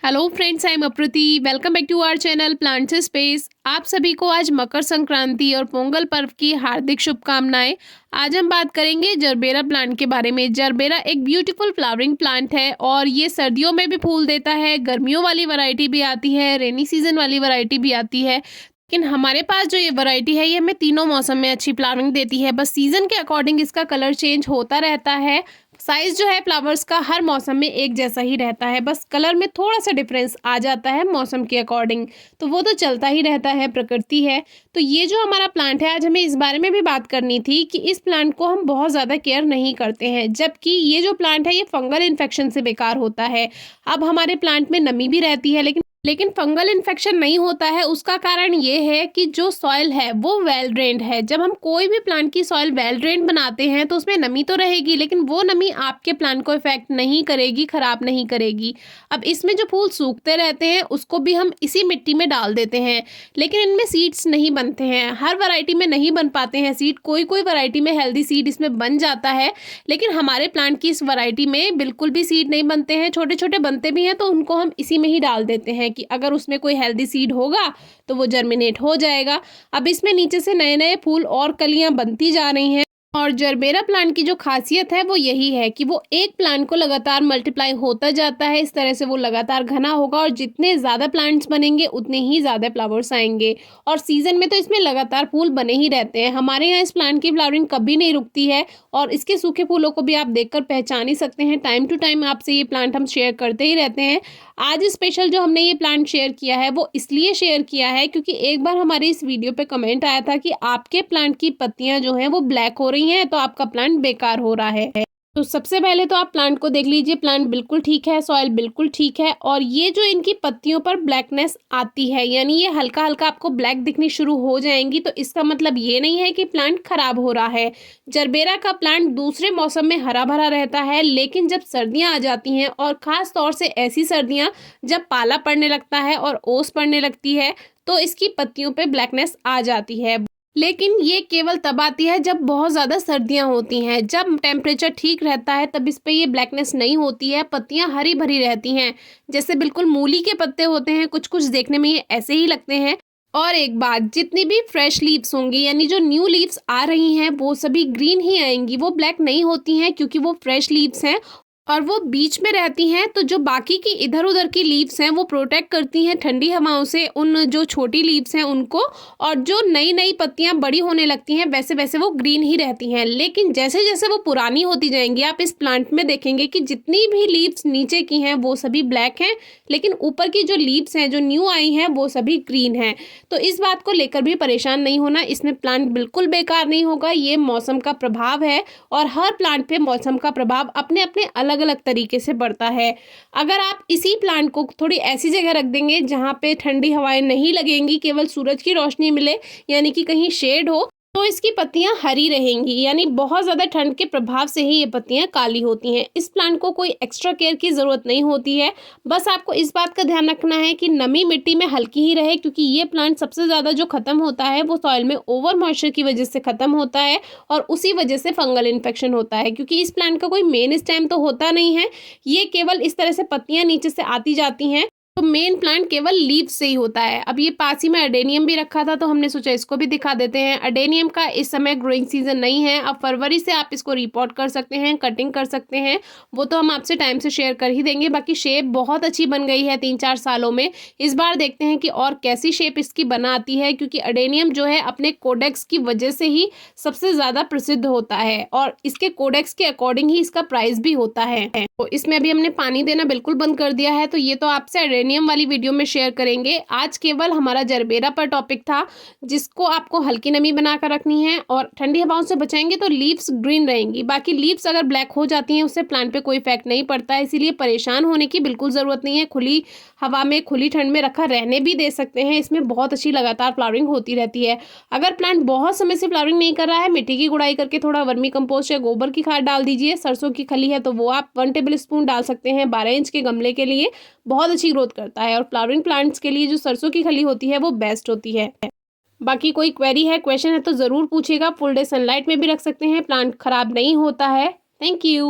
Hello friends, I am Aprati. Welcome back to our channel plants space. आप सभी को आज मकर संक्रांति और पोंगल पर्व की हार्दिक शुभकामनाएं। आज हम बात करेंगे जरबेरा प्लांट के बारे में। जरबेरा एक ब्यूटीफुल फ्लावरिंग प्लांट है और ये सर्दियों में भी फूल देता है, गर्मियों वाली वैरायटी भी आती है, रेनी सीजन वाली वैरायटी भी आती है। लेकिन हमारे पास जो ये वैरायटी है ये हमें तीनों मौसम में अच्छी फ्लावरिंग देती है। बस सीजन के अकॉर्डिंग इसका कलर चेंज होता रहता है। साइज जो है फ्लावर्स का हर मौसम में एक जैसा ही रहता है, बस कलर में थोड़ा सा डिफरेंस आ जाता है मौसम के अकॉर्डिंग, तो वो तो चलता ही रहता है, प्रकृति है। तो ये जो हमारा प्लांट है, आज हमें इस बारे में भी बात करनी थी कि इस प्लांट को हम बहुत ज़्यादा केयर नहीं करते हैं, जबकि ये जो प्लांट है ये फंगल इन्फेक्शन से बेकार होता है। अब हमारे प्लांट में नमी भी रहती है, लेकिन फंगल इन्फेक्शन नहीं होता है। उसका कारण ये है कि जो सॉइल है वो वेल ड्रेन्ड है। जब हम कोई भी प्लांट की सॉइल वेल ड्रेन्ड बनाते हैं तो उसमें नमी तो रहेगी, लेकिन वो नमी आपके प्लांट को इफेक्ट नहीं करेगी, खराब नहीं करेगी। अब इसमें जो फूल सूखते रहते हैं उसको भी हम इसी मिट्टी में डाल देते हैं, लेकिन इनमें सीड्स नहीं बनते हैं। हर वैरायटी में नहीं बन पाते हैं सीड, कोई कोई वैरायटी में हेल्दी सीड इसमें बन जाता है, लेकिन हमारे प्लांट की इस वैरायटी में बिल्कुल भी सीड नहीं बनते हैं। छोटे छोटे बनते भी हैं तो उनको हम इसी में ही डाल देते हैं कि अगर उसमें कोई हेल्दी सीड होगा तो वो जर्मिनेट हो जाएगा। अब इसमें नीचे से नए नए फूल और कलियां बनती जा रही हैं। और जरबेरा प्लांट की जो खासियत है वो यही है कि वो एक प्लांट को लगातार मल्टीप्लाई होता जाता है। इस तरह से वो लगातार घना होगा और जितने ज़्यादा प्लांट्स बनेंगे उतने ही ज़्यादा फ्लावर्स आएंगे। और सीजन में तो इसमें लगातार फूल बने ही रहते हैं। हमारे यहाँ इस प्लांट की फ्लावरिंग कभी नहीं रुकती है और इसके सूखे फूलों को भी आप देखकर पहचान ही सकते हैं। टाइम टू टाइम आपसे ये प्लांट हम शेयर करते ही रहते हैं। आज स्पेशल जो हमने ये प्लांट शेयर किया है वो इसलिए शेयर किया है क्योंकि एक बार हमारे इस वीडियो पे कमेंट आया था कि आपके प्लांट की पत्तियां जो हैं वो ब्लैक हो रही हैं, तो आपका प्लांट बेकार हो रहा है। तो सबसे पहले तो आप प्लांट को देख लीजिए, प्लांट बिल्कुल ठीक है, सॉइल बिल्कुल ठीक है। और ये जो इनकी पत्तियों पर ब्लैकनेस आती है, यानी ये हल्का हल्का आपको ब्लैक दिखनी शुरू हो जाएंगी, तो इसका मतलब ये नहीं है कि प्लांट खराब हो रहा है। जरबेरा का प्लांट दूसरे मौसम में हरा भरा रहता है, लेकिन जब सर्दियां आ जाती हैं और ख़ास तौर से ऐसी सर्दियां जब पाला पड़ने लगता है और ओस पड़ने लगती है, तो इसकी पत्तियों पर ब्लैकनेस आ जाती है। लेकिन ये केवल तब आती है जब बहुत ज़्यादा सर्दियां होती हैं। जब टेम्परेचर ठीक रहता है तब इस पे ये ब्लैकनेस नहीं होती है, पत्तियां हरी भरी रहती हैं, जैसे बिल्कुल मूली के पत्ते होते हैं, कुछ कुछ देखने में ये ऐसे ही लगते हैं। और एक बात, जितनी भी फ्रेश लीव्स होंगी यानी जो न्यू लीव्स आ रही हैं वो सभी ग्रीन ही आएंगी, वो ब्लैक नहीं होती हैं क्योंकि वो फ्रेश लीव्स हैं और वो बीच में रहती हैं। तो जो बाकी की इधर उधर की लीव्स हैं वो प्रोटेक्ट करती हैं ठंडी हवाओं से उन जो छोटी लीव्स हैं उनको, और जो नई नई पत्तियां बड़ी होने लगती हैं वैसे वैसे वो ग्रीन ही रहती हैं। लेकिन जैसे जैसे वो पुरानी होती जाएंगी, आप इस प्लांट में देखेंगे कि जितनी भी लीव्स नीचे की हैं वो सभी ब्लैक हैं, लेकिन ऊपर की जो लीव्स हैं जो न्यू आई हैं वो सभी ग्रीन हैं। तो इस बात को लेकर भी परेशान नहीं होना, इसमें प्लांट बिल्कुल बेकार नहीं होगा। ये मौसम का प्रभाव है और हर प्लांट पे मौसम का प्रभाव अपने अपने अलग अलग तरीके से बढ़ता है। अगर आप इसी प्लांट को थोड़ी ऐसी जगह रख देंगे जहां पे ठंडी हवाएं नहीं लगेंगी, केवल सूरज की रोशनी मिले यानी कि कहीं शेड हो, तो इसकी पत्तियां हरी रहेंगी। यानी बहुत ज़्यादा ठंड के प्रभाव से ही ये पत्तियां काली होती हैं। इस प्लांट को कोई एक्स्ट्रा केयर की ज़रूरत नहीं होती है। बस आपको इस बात का ध्यान रखना है कि नमी मिट्टी में हल्की ही रहे, क्योंकि ये प्लांट सबसे ज़्यादा जो ख़त्म होता है वो सॉइल में ओवर मॉइस्चर की वजह से ख़त्म होता है और उसी वजह से फंगल इन्फेक्शन होता है। क्योंकि इस प्लांट का कोई मेन स्टेम तो होता नहीं है, ये केवल इस तरह से पत्तियाँ नीचे से आती जाती हैं। तो मेन प्लांट केवल लीव्स से ही होता है। अब ये पास ही में अडेनियम भी रखा था तो हमने सोचा इसको भी दिखा देते हैं। अडेनियम का इस समय ग्रोइंग सीजन नहीं है, अब फरवरी से आप इसको रिपोर्ट कर सकते हैं, कटिंग कर सकते हैं, वो तो हम आपसे टाइम से शेयर कर ही देंगे। बाकी शेप बहुत अच्छी बन गई है 3-4 सालों में। इस बार देखते हैं कि और कैसी शेप इसकी बना आती है, क्योंकि अडेनियम जो है अपने कोडेक्स की वजह से ही सबसे ज़्यादा प्रसिद्ध होता है और इसके कोडेक्स के अकॉर्डिंग ही इसका प्राइस भी होता है। तो इसमें अभी हमने पानी देना बिल्कुल बंद कर दिया है, तो ये तो आपसे अडेनियम वाली वीडियो में शेयर करेंगे। आज केवल हमारा जरबेरा पर टॉपिक था, जिसको आपको हल्की नमी बनाकर रखनी है और ठंडी हवाओं से बचाएंगे तो लीव्स ग्रीन रहेंगी। बाकी लीव्स अगर ब्लैक हो जाती हैं उससे प्लांट पे कोई इफेक्ट नहीं पड़ता है, इसीलिए परेशान होने की बिल्कुल ज़रूरत नहीं है। खुली हवा में खुली ठंड में रखा रहने भी दे सकते हैं, इसमें बहुत अच्छी लगातार फ्लावरिंग होती रहती है। अगर प्लांट बहुत समय से फ्लावरिंग नहीं कर रहा है, मिट्टी की गुड़ाई करके थोड़ा वर्मी कंपोस्ट या गोबर की खाद डाल दीजिए। सरसों की खली है तो वो आप 1 टेबल स्पून डाल सकते हैं 12 इंच के गमले के लिए, बहुत अच्छी ग्रोथ करता है। और फ्लावरिंग प्लांट्स के लिए जो सरसों की खली होती है वो बेस्ट होती है। बाकी कोई क्वेरी है, क्वेश्चन है तो ज़रूर पूछिएगा। फुल डे सनलाइट में भी रख सकते हैं, प्लांट खराब नहीं होता है। Thank you.